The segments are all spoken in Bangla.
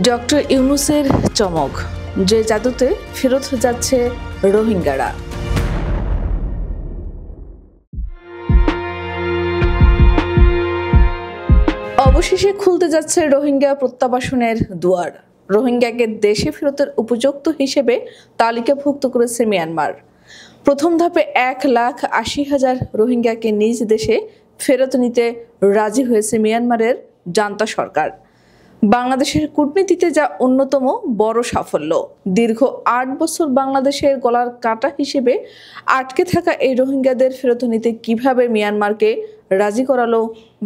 ডক্টর ইউনূসের চমক, যে জাদুতে ফেরত যাচ্ছে রোহিঙ্গারা। অবশেষে খুলতে যাচ্ছে রোহিঙ্গা প্রত্যাবাসনের দুয়ার। রোহিঙ্গাকে দেশে ফেরতের উপযুক্ত হিসেবে তালিকাভুক্ত করেছে মিয়ানমার। প্রথম ধাপে 1,80,000 রোহিঙ্গাকে নিজ দেশে ফেরত নিতে রাজি হয়েছে মিয়ানমারের জান্তা সরকার। বাংলাদেশের কূটনীতিতে যা অন্যতম বড় সাফল্য। দীর্ঘ 8 বছর বাংলাদেশের গলার কাঁটা হিসেবে আটকে থাকা এই রোহিঙ্গাদের ফেরত নিতে কিভাবে মিয়ানমারকে রাজি করালো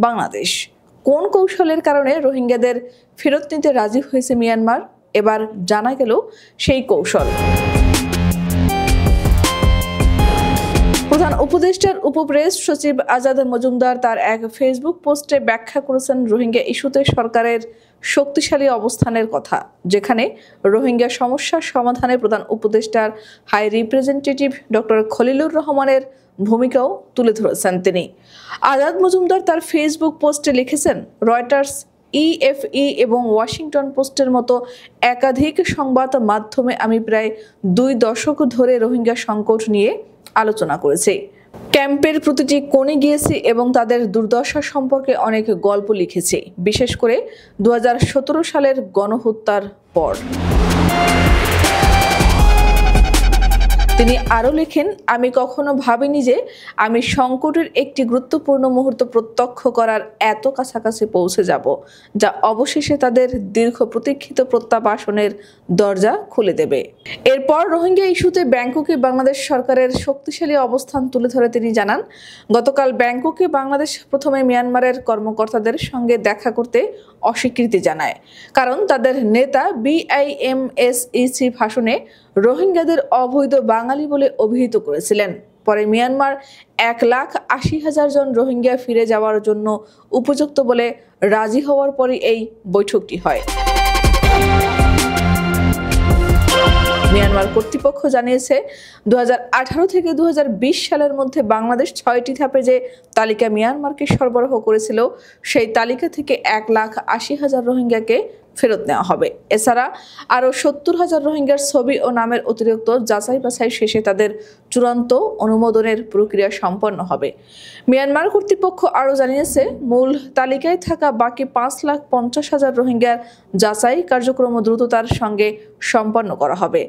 বাংলাদেশ? কোন কৌশলের কারণে রোহিঙ্গাদের ফেরত নিতে রাজি হয়েছে মিয়ানমার? এবার জানা গেল সেই কৌশল। প্রধান উপদেষ্টার উপপ্রেস সচিব আজাদ মজুমদার তার এক ফেসবুক পোস্টে ব্যাখ্যা করেছেন রোহিঙ্গা ইস্যুতে সরকারের শক্তিশালী অবস্থানের কথা, যেখানে রোহিঙ্গা সমস্যার সমাধানে প্রধান উপদেষ্টার হাই রিপ্রেজেন্টেটিভ ডক্টর খলিলুর রহমানের ভূমিকাও তুলে ধরেছেন তিনি। আজাদ মজুমদার তার ফেসবুক পোস্টে লিখেছেন, রয়টার্স, EFE এবং ওয়াশিংটন পোস্টের মতো একাধিক সংবাদ মাধ্যমে আমি প্রায় 2 দশক ধরে রোহিঙ্গা সংকট নিয়ে আলোচনা করেছি। ক্যাম্পের প্রতিটি কোণে গিয়েছি এবং তাদের দুর্দশা সম্পর্কে অনেক গল্প লিখেছি, বিশেষ করে 2017 সালের গণহত্যার পর। তিনি আরও লেখেন, আমি কখনো ভাবিনি যে আমি সংকটের একটি গুরুত্বপূর্ণ মুহূর্ত প্রত্যক্ষ করার এত কাছাকাছি পৌঁছে যাব, যা অবশেষে তাদের দীর্ঘ প্রতীক্ষিত প্রত্যাবাসনের দরজা খুলে দেবে। এরপর রোহিঙ্গা ইস্যুতে ব্যাংককে বাংলাদেশ সরকারের শক্তিশালী অবস্থান তুলে ধরে তিনি জানান, গতকাল ব্যাংককে বাংলাদেশ প্রথমে মিয়ানমারের কর্মকর্তাদের সঙ্গে দেখা করতে অস্বীকৃতি জানায়, কারণ তাদের নেতা BIMSEC ভাষণে রোহিঙ্গাদের অবৈধ বাঙালি বলে অভিহিত করেছিলেন। পরে মিয়ানমার 1,80,000 জন রোহিঙ্গা ফিরে যাওয়ার জন্য উপযুক্ত বলে রাজি হওয়ার পরে এই বৈঠকটি হয়। মিয়ানমার কর্তৃপক্ষ জানিয়েছে, 2018 থেকে 2020 সালের মধ্যে বাংলাদেশ 6টি ধাপে যে তালিকা মিয়ানমারকে সরবরাহ করেছিল, সেই তালিকা থেকে 1,80,000 রোহিঙ্গাকে ফেরত নেওয়া হবে। এছাড়া আরও 70,000 রোহিঙ্গার ছবি ও নামের অতিরিক্ত যাচাই বাছাই শেষে তাদের চূড়ান্ত অনুমোদনের প্রক্রিয়া সম্পন্ন হবে। মিয়ানমার কর্তৃপক্ষ আরও জানিয়েছে, মূল তালিকায় থাকা বাকি 5,50,000 রোহিঙ্গার যাচাই কার্যক্রম দ্রুততার সঙ্গে সম্পন্ন করা হবে।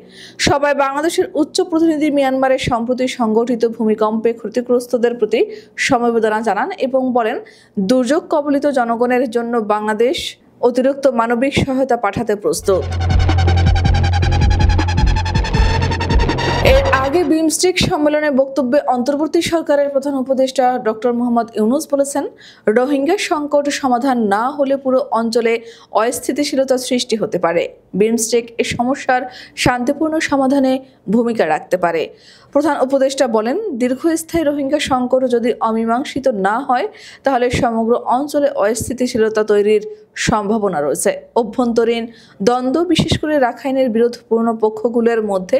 সবাই বাংলাদেশের উচ্চ প্রতিনিধি মিয়ানমারের সম্প্রতি সংগঠিত ভূমিকম্পে ক্ষতিগ্রস্তদের প্রতি সমবেদনা জানান এবং বলেন, দুর্যোগ কবলিত জনগণের জন্য বাংলাদেশ অতিরিক্ত মানবিক সহায়তা পাঠাতে প্রস্তুত। এর আগে বিমস্টেক সম্মেলনে বক্তব্যে অন্তর্বর্তী সরকারের প্রধান উপদেষ্টা ডক্টর মোহাম্মদ ইউনূস বলেছেন, রোহিঙ্গা সংকট সমাধান না হলে পুরো অঞ্চলে অস্থিতিশীলতা সৃষ্টি হতে পারে। বিমস্টেক এ সমস্যার শান্তিপূর্ণ সমাধানে ভূমিকা রাখতে পারে। প্রধান উপদেষ্টা বলেন, দীর্ঘস্থায়ী রোহিঙ্গা সংকট যদি অমীমাংসিত না হয়, তাহলে সমগ্র অঞ্চলে অস্থিতিশীলতা তৈরির সম্ভাবনা রয়েছে। অভ্যন্তরীণ দ্বন্দ্ব, বিশেষ করে রাখাইনের বিরোধপূর্ণ পক্ষগুলোর মধ্যে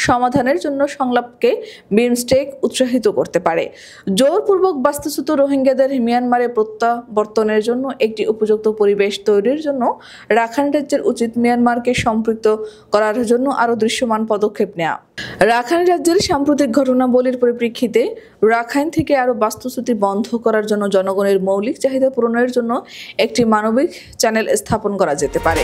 সমাধানের জন্য সংলাপকে বিমস্টেক উৎসাহিত করতে পারে। জোরপূর্বক বাস্তুচ্যুত রোহিঙ্গাদের মিয়ানমারে প্রত্যাবর্তনের জন্য একটি উপযুক্ত পরিবেশ তৈরির জন্য রাখাইন রাজ্যের উচিত মিয়ানমারকে সম্পৃক্ত করার জন্য আরও দৃশ্যমান পদক্ষেপ নেওয়া। রাখাইন রাজ্যের সাম্প্রতিক ঘটনাবলীর পরিপ্রেক্ষিতে রাখাইন থেকে আরও বাস্তুচ্যুতি বন্ধ করার জন্য জনগণের মৌলিক চাহিদা পূরণের জন্য একটি মানবিক চ্যানেল স্থাপন করা যেতে পারে।